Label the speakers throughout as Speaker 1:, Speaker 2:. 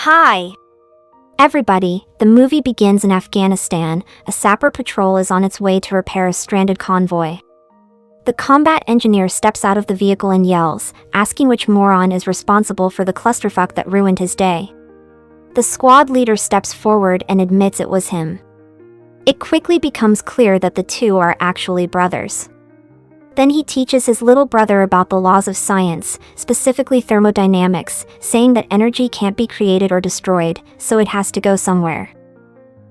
Speaker 1: Hi, everybody. The movie begins in Afghanistan. A sapper patrol is on its way to repair a stranded convoy. The combat engineer steps out of the vehicle and yells, asking which moron is responsible for the clusterfuck that ruined his day. The squad leader steps forward and admits it was him. It quickly becomes clear that the two are actually brothers. Then he teaches his little brother about the laws of science, specifically thermodynamics, saying that energy can't be created or destroyed, so it has to go somewhere.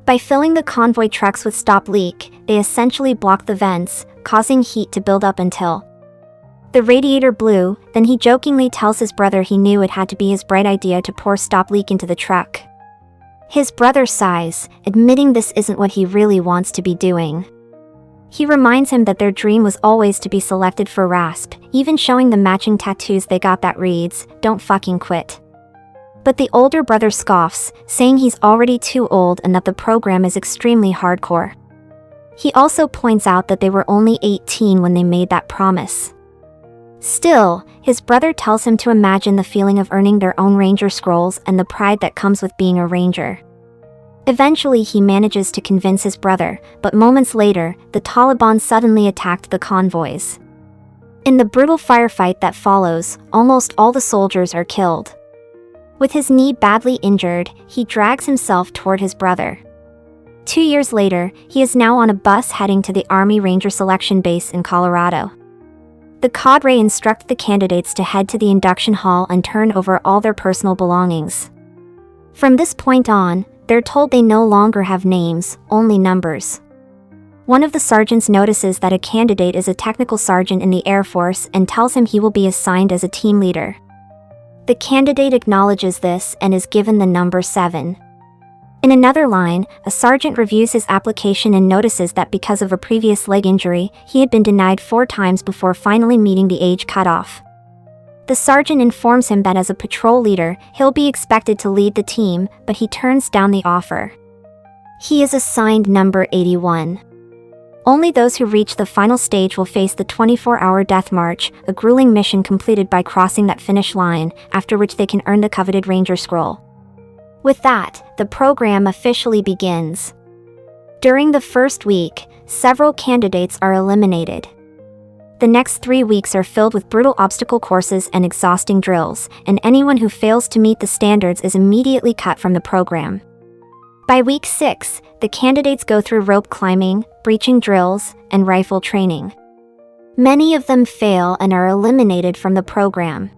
Speaker 1: By filling the convoy trucks with stop leak, they essentially block the vents, causing heat to build up until the radiator blew. Then he jokingly tells his brother he knew it had to be his bright idea to pour stop leak into the truck. His brother sighs, admitting this isn't what he really wants to be doing. He reminds him that their dream was always to be selected for RASP, even showing the matching tattoos they got that reads, "Don't fucking quit." But the older brother scoffs, saying he's already too old and that the program is extremely hardcore. He also points out that they were only 18 when they made that promise. Still, his brother tells him to imagine the feeling of earning their own Ranger scrolls and the pride that comes with being a Ranger. Eventually he manages to convince his brother, but moments later, the Taliban suddenly attacked the convoys. In the brutal firefight that follows, almost all the soldiers are killed. With his knee badly injured, he drags himself toward his brother. 2 years later, he is now on a bus heading to the Army Ranger Selection Base in Colorado. The cadre instruct the candidates to head to the induction hall and turn over all their personal belongings. From this point on, they're told they no longer have names, only numbers. One of the sergeants notices that a candidate is a technical sergeant in the Air Force and tells him he will be assigned as a team leader. The candidate acknowledges this and is given the number 7. In another line, a sergeant reviews his application and notices that because of a previous leg injury, he had been denied 4 times before finally meeting the age cutoff. The sergeant informs him that as a patrol leader, he'll be expected to lead the team, but he turns down the offer. He is assigned number 81. Only those who reach the final stage will face the 24-hour death march, a grueling mission completed by crossing that finish line, after which they can earn the coveted Ranger Scroll. With that, the program officially begins. During the first week, several candidates are eliminated. The next 3 weeks are filled with brutal obstacle courses and exhausting drills, and anyone who fails to meet the standards is immediately cut from the program. By week 6, the candidates go through rope climbing, breaching drills, and rifle training. Many of them fail and are eliminated from the program.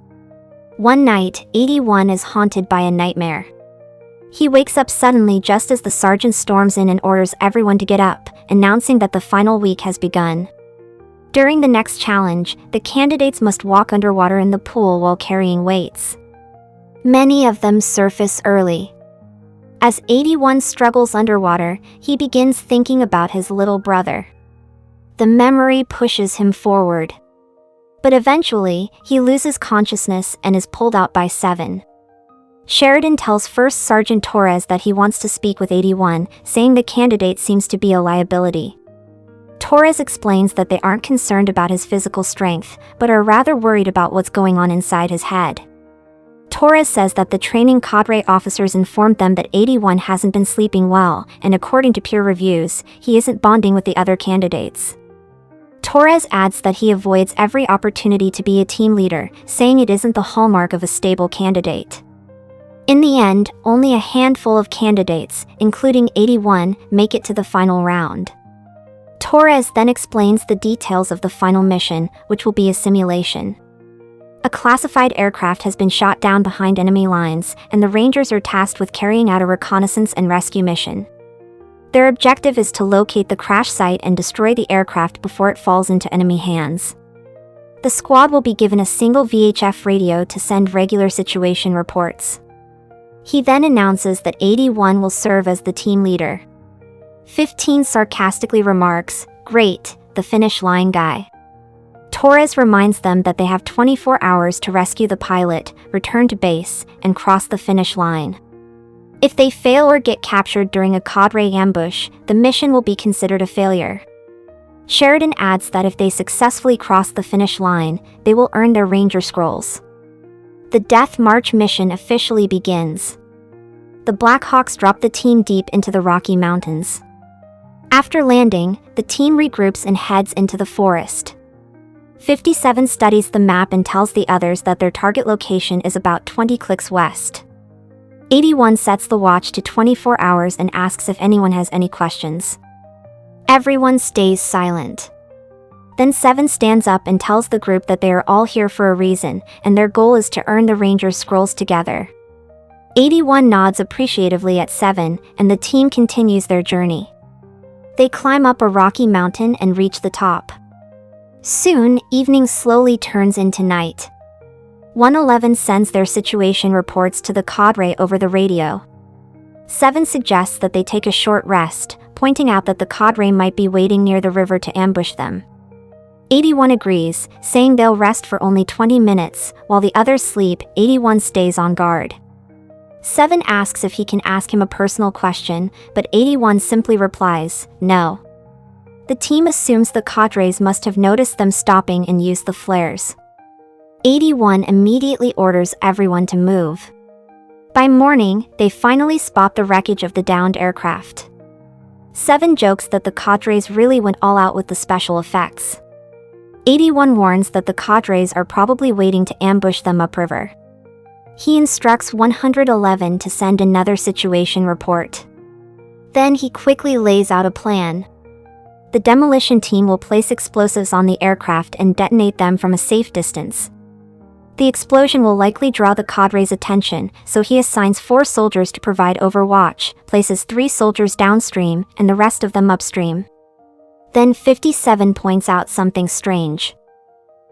Speaker 1: One night, 81 is haunted by a nightmare. He wakes up suddenly just as the sergeant storms in and orders everyone to get up, announcing that the final week has begun. During the next challenge, the candidates must walk underwater in the pool while carrying weights. Many of them surface early. As 81 struggles underwater, he begins thinking about his little brother. The memory pushes him forward. But eventually, he loses consciousness and is pulled out by 7. Sheridan tells First Sergeant Torres that he wants to speak with 81, saying the candidate seems to be a liability. Torres explains that they aren't concerned about his physical strength, but are rather worried about what's going on inside his head. Torres says that the training cadre officers informed them that 81 hasn't been sleeping well, and according to peer reviews, he isn't bonding with the other candidates. Torres adds that he avoids every opportunity to be a team leader, saying it isn't the hallmark of a stable candidate. In the end, only a handful of candidates, including 81, make it to the final round. Torres then explains the details of the final mission, which will be a simulation. A classified aircraft has been shot down behind enemy lines, and the Rangers are tasked with carrying out a reconnaissance and rescue mission. Their objective is to locate the crash site and destroy the aircraft before it falls into enemy hands. The squad will be given a single VHF radio to send regular situation reports. He then announces that 81 will serve as the team leader. 15 sarcastically remarks, "Great, the finish line guy." Torres reminds them that they have 24 hours to rescue the pilot, return to base, and cross the finish line. If they fail or get captured during a cadre ambush, the mission will be considered a failure. Sheridan adds that if they successfully cross the finish line, they will earn their Ranger Scrolls. The Death March mission officially begins. the Blackhawks drop the team deep into the Rocky Mountains. After landing, the team regroups and heads into the forest. 57 studies the map and tells the others that their target location is about 20 clicks west. 81 sets the watch to 24 hours and asks if anyone has any questions. Everyone stays silent. Then 7 stands up and tells the group that they are all here for a reason, and their goal is to earn the Ranger Scrolls together. 81 nods appreciatively at 7, and the team continues their journey. They climb up a rocky mountain and reach the top. Soon, evening slowly turns into night. 111 sends their situation reports to the cadre over the radio. 7 suggests that they take a short rest, pointing out that the cadre might be waiting near the river to ambush them. 81 agrees, saying they'll rest for only 20 minutes, while the others sleep. 81 stays on guard. 7 asks if he can ask him a personal question, but 81 simply replies, no. The team assumes the cadres must have noticed them stopping and used the flares. 81 immediately orders everyone to move. By morning, they finally spot the wreckage of the downed aircraft. 7 jokes that the cadres really went all out with the special effects. 81 warns that the cadres are probably waiting to ambush them upriver. He instructs 111 to send another situation report. Then he quickly lays out a plan. The demolition team will place explosives on the aircraft and detonate them from a safe distance. The explosion will likely draw the cadre's attention, so he assigns 4 soldiers to provide overwatch, places 3 soldiers downstream, and the rest of them upstream. Then 57 points out something strange.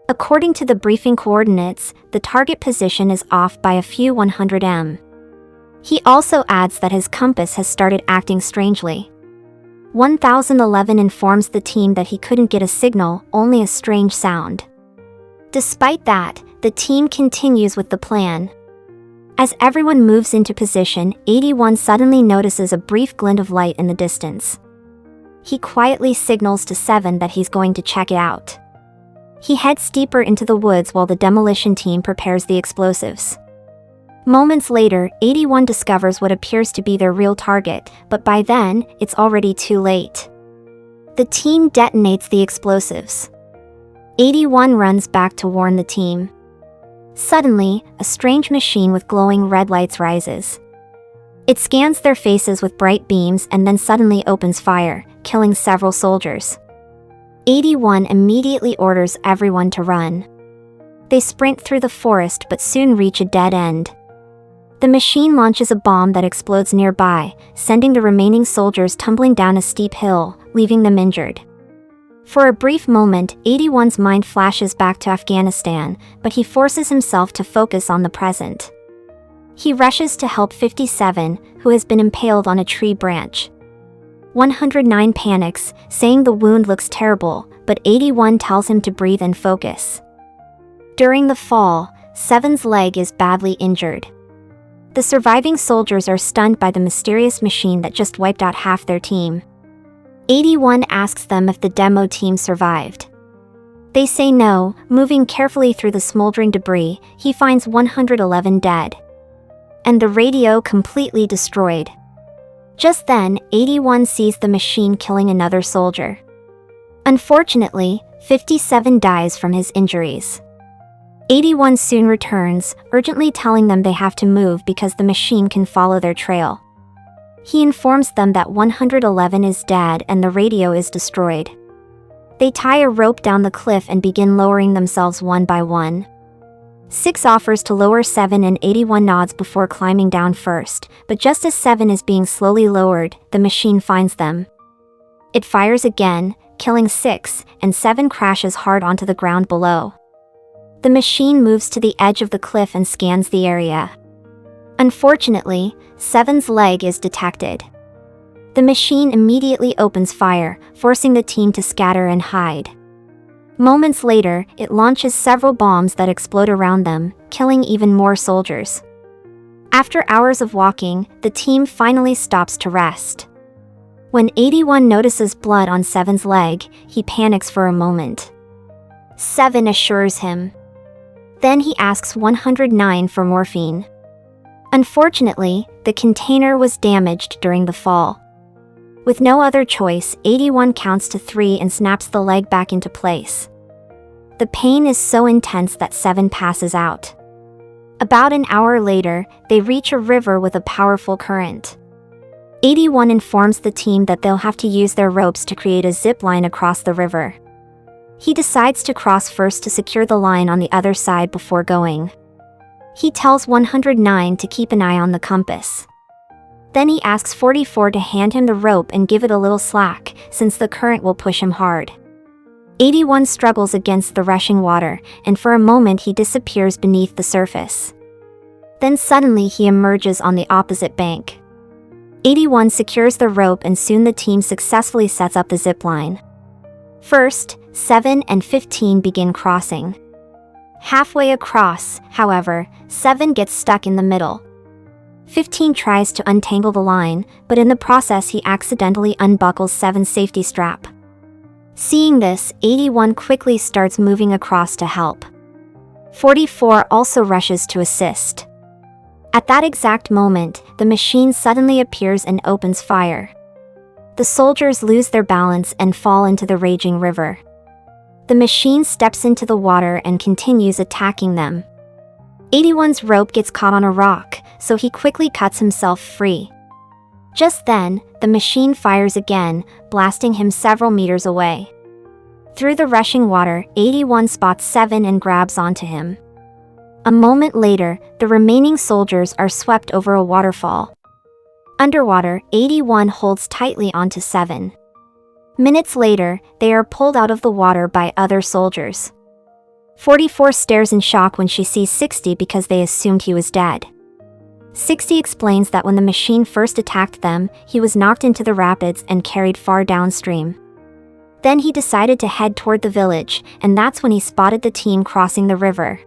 Speaker 1: According to the briefing coordinates, the target position is off by a few 100 m. He also adds that his compass has started acting strangely. 1011 informs the team that he couldn't get a signal, only a strange sound. Despite that, the team continues with the plan. As everyone moves into position, 81 suddenly notices a brief glint of light in the distance. He quietly signals to 7 that he's going to check it out. He heads deeper into the woods while the demolition team prepares the explosives. Moments later, 81 discovers what appears to be their real target, but by then, it's already too late. The team detonates the explosives. 81 runs back to warn the team. Suddenly, a strange machine with glowing red lights rises. It scans their faces with bright beams and then suddenly opens fire, killing several soldiers. 81 immediately orders everyone to run. They sprint through the forest but soon reach a dead end. The machine launches a bomb that explodes nearby, sending the remaining soldiers tumbling down a steep hill, leaving them injured. For a brief moment, 81's mind flashes back to Afghanistan, but he forces himself to focus on the present. He rushes to help 57, who has been impaled on a tree branch. 109 panics, saying the wound looks terrible, but 81 tells him to breathe and focus. During the fall, 7's leg is badly injured. The surviving soldiers are stunned by the mysterious machine that just wiped out half their team. 81 asks them if the demo team survived. They say no. Moving carefully through the smoldering debris, he finds 111 dead. And the radio completely destroyed. Just then, 81 sees the machine killing another soldier. Unfortunately, 57 dies from his injuries. 81 soon returns, urgently telling them they have to move because the machine can follow their trail. He informs them that 111 is dead and the radio is destroyed. They tie a rope down the cliff and begin lowering themselves one by one. 6 offers to lower 7 and 81 nods before climbing down first, but just as 7 is being slowly lowered, the machine finds them. It fires again, killing 6, and 7 crashes hard onto the ground below. The machine moves to the edge of the cliff and scans the area. Unfortunately, 7's leg is detected. The machine immediately opens fire, forcing the team to scatter and hide. Moments later, it launches several bombs that explode around them, killing even more soldiers. After hours of walking, the team finally stops to rest. When 81 notices blood on 7's leg, he panics for a moment. 7 assures him. Then he asks 109 for morphine. Unfortunately, the container was damaged during the fall. With no other choice, 81 counts to 3 and snaps the leg back into place. The pain is so intense that 7 passes out. About an hour later, they reach a river with a powerful current. 81 informs the team that they'll have to use their ropes to create a zip line across the river. He decides to cross first to secure the line on the other side before going. He tells 109 to keep an eye on the compass. Then he asks 44 to hand him the rope and give it a little slack, since the current will push him hard. 81 struggles against the rushing water, and for a moment he disappears beneath the surface. Then suddenly he emerges on the opposite bank. 81 secures the rope and soon the team successfully sets up the zip line. First, 7 and 15 begin crossing. Halfway across, however, 7 gets stuck in the middle. 15 tries to untangle the line, but in the process he accidentally unbuckles 7's safety strap. Seeing this, 81 quickly starts moving across to help. 44 also rushes to assist. At that exact moment, the machine suddenly appears and opens fire. The soldiers lose their balance and fall into the raging river. The machine steps into the water and continues attacking them. 81's rope gets caught on a rock, so he quickly cuts himself free. Just then, the machine fires again, blasting him several meters away. Through the rushing water, 81 spots 7 and grabs onto him. A moment later, the remaining soldiers are swept over a waterfall. Underwater, 81 holds tightly onto 7. Minutes later, they are pulled out of the water by other soldiers. 44 stares in shock when she sees 60 because they assumed he was dead. 60 explains that when the machine first attacked them, he was knocked into the rapids and carried far downstream. Then he decided to head toward the village, and that's when he spotted the team crossing the river.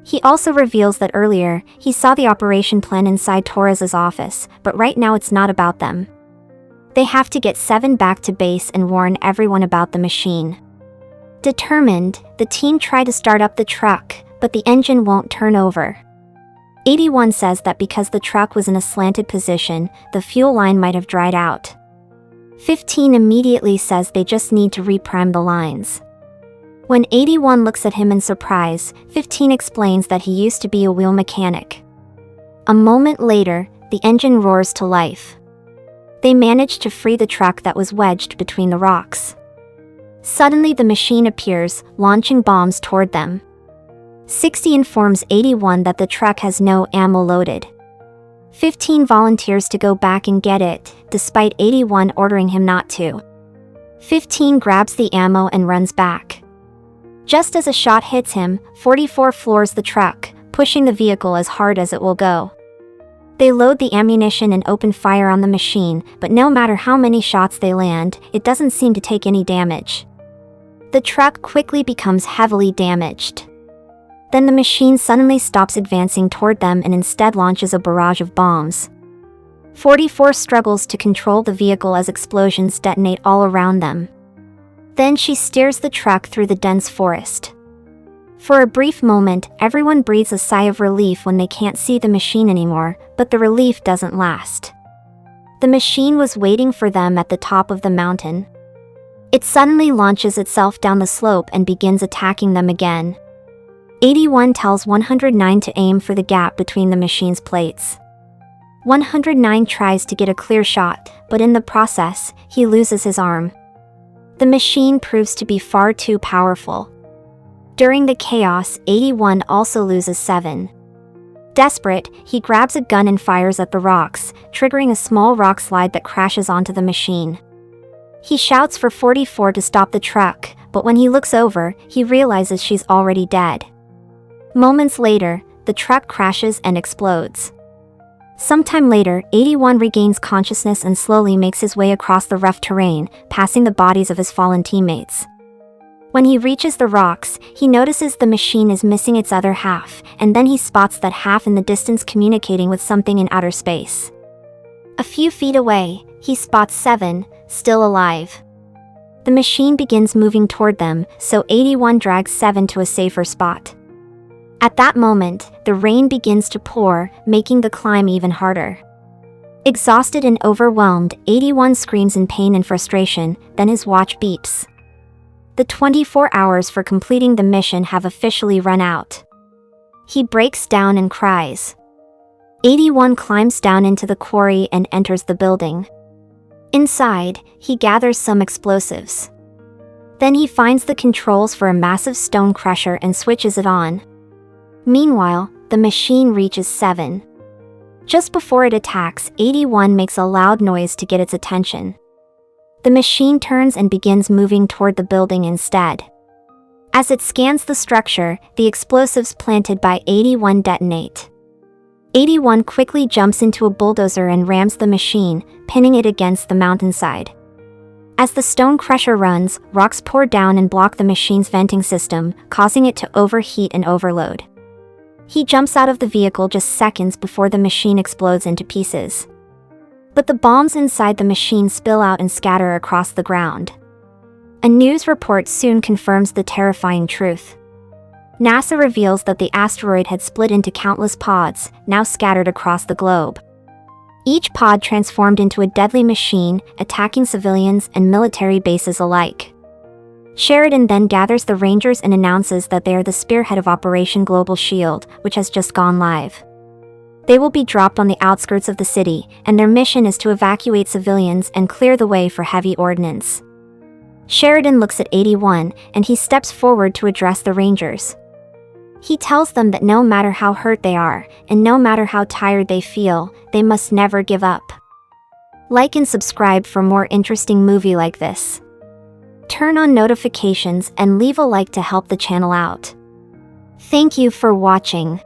Speaker 1: He also reveals that earlier, he saw the operation plan inside Torres's office, but right now it's not about them. They have to get 7 back to base and warn everyone about the machine. Determined, the team try to start up the truck, but the engine won't turn over. 81 says that because the truck was in a slanted position, the fuel line might have dried out. 15 immediately says they just need to reprime the lines. When 81 looks at him in surprise, 15 explains that he used to be a wheel mechanic. A moment later, the engine roars to life. They manage to free the truck that was wedged between the rocks. Suddenly the machine appears, launching bombs toward them. 60 informs 81 that the truck has no ammo loaded. 15 volunteers to go back and get it, despite 81 ordering him not to. 15 grabs the ammo and runs back. Just as a shot hits him, 44 floors the truck, pushing the vehicle as hard as it will go. They load the ammunition and open fire on the machine, but no matter how many shots they land, it doesn't seem to take any damage. The truck quickly becomes heavily damaged. Then the machine suddenly stops advancing toward them and instead launches a barrage of bombs. 44 struggles to control the vehicle as explosions detonate all around them. Then she steers the truck through the dense forest. For a brief moment, everyone breathes a sigh of relief when they can't see the machine anymore, but the relief doesn't last. The machine was waiting for them at the top of the mountain. It suddenly launches itself down the slope and begins attacking them again. 81 tells 109 to aim for the gap between the machine's plates. 109 tries to get a clear shot, but in the process, he loses his arm. The machine proves to be far too powerful. During the chaos, 81 also loses 7. Desperate, he grabs a gun and fires at the rocks, triggering a small rock slide that crashes onto the machine. He shouts for 44 to stop the truck, but when he looks over, he realizes she's already dead. Moments later, the truck crashes and explodes. Sometime later, 81 regains consciousness and slowly makes his way across the rough terrain, passing the bodies of his fallen teammates. When he reaches the rocks, he notices the machine is missing its other half, and then he spots that half in the distance communicating with something in outer space. A few feet away, he spots 7, still alive. The machine begins moving toward them, so 81 drags 7 to a safer spot. At that moment, the rain begins to pour, making the climb even harder. Exhausted and overwhelmed, 81 screams in pain and frustration, then his watch beeps. The 24 hours for completing the mission have officially run out. He breaks down and cries. 81 climbs down into the quarry and enters the building. Inside, he gathers some explosives. Then he finds the controls for a massive stone crusher and switches it on. Meanwhile, the machine reaches 7. Just before it attacks, 81 makes a loud noise to get its attention. The machine turns and begins moving toward the building instead. As it scans the structure, the explosives planted by 81 detonate. 81 quickly jumps into a bulldozer and rams the machine, pinning it against the mountainside. As the stone crusher runs, rocks pour down and block the machine's venting system, causing it to overheat and overload. He jumps out of the vehicle just seconds before the machine explodes into pieces. But the bombs inside the machine spill out and scatter across the ground. A news report soon confirms the terrifying truth. NASA reveals that the asteroid had split into countless pods, now scattered across the globe. Each pod transformed into a deadly machine, attacking civilians and military bases alike. Sheridan then gathers the Rangers and announces that they are the spearhead of Operation Global Shield, which has just gone live. They will be dropped on the outskirts of the city, and their mission is to evacuate civilians and clear the way for heavy ordnance. Sheridan looks at 81, and he steps forward to address the Rangers. He tells them that no matter how hurt they are, and no matter how tired they feel, they must never give up. Like and subscribe for more interesting movie like this. Turn on notifications and leave a like to help the channel out. Thank you for watching.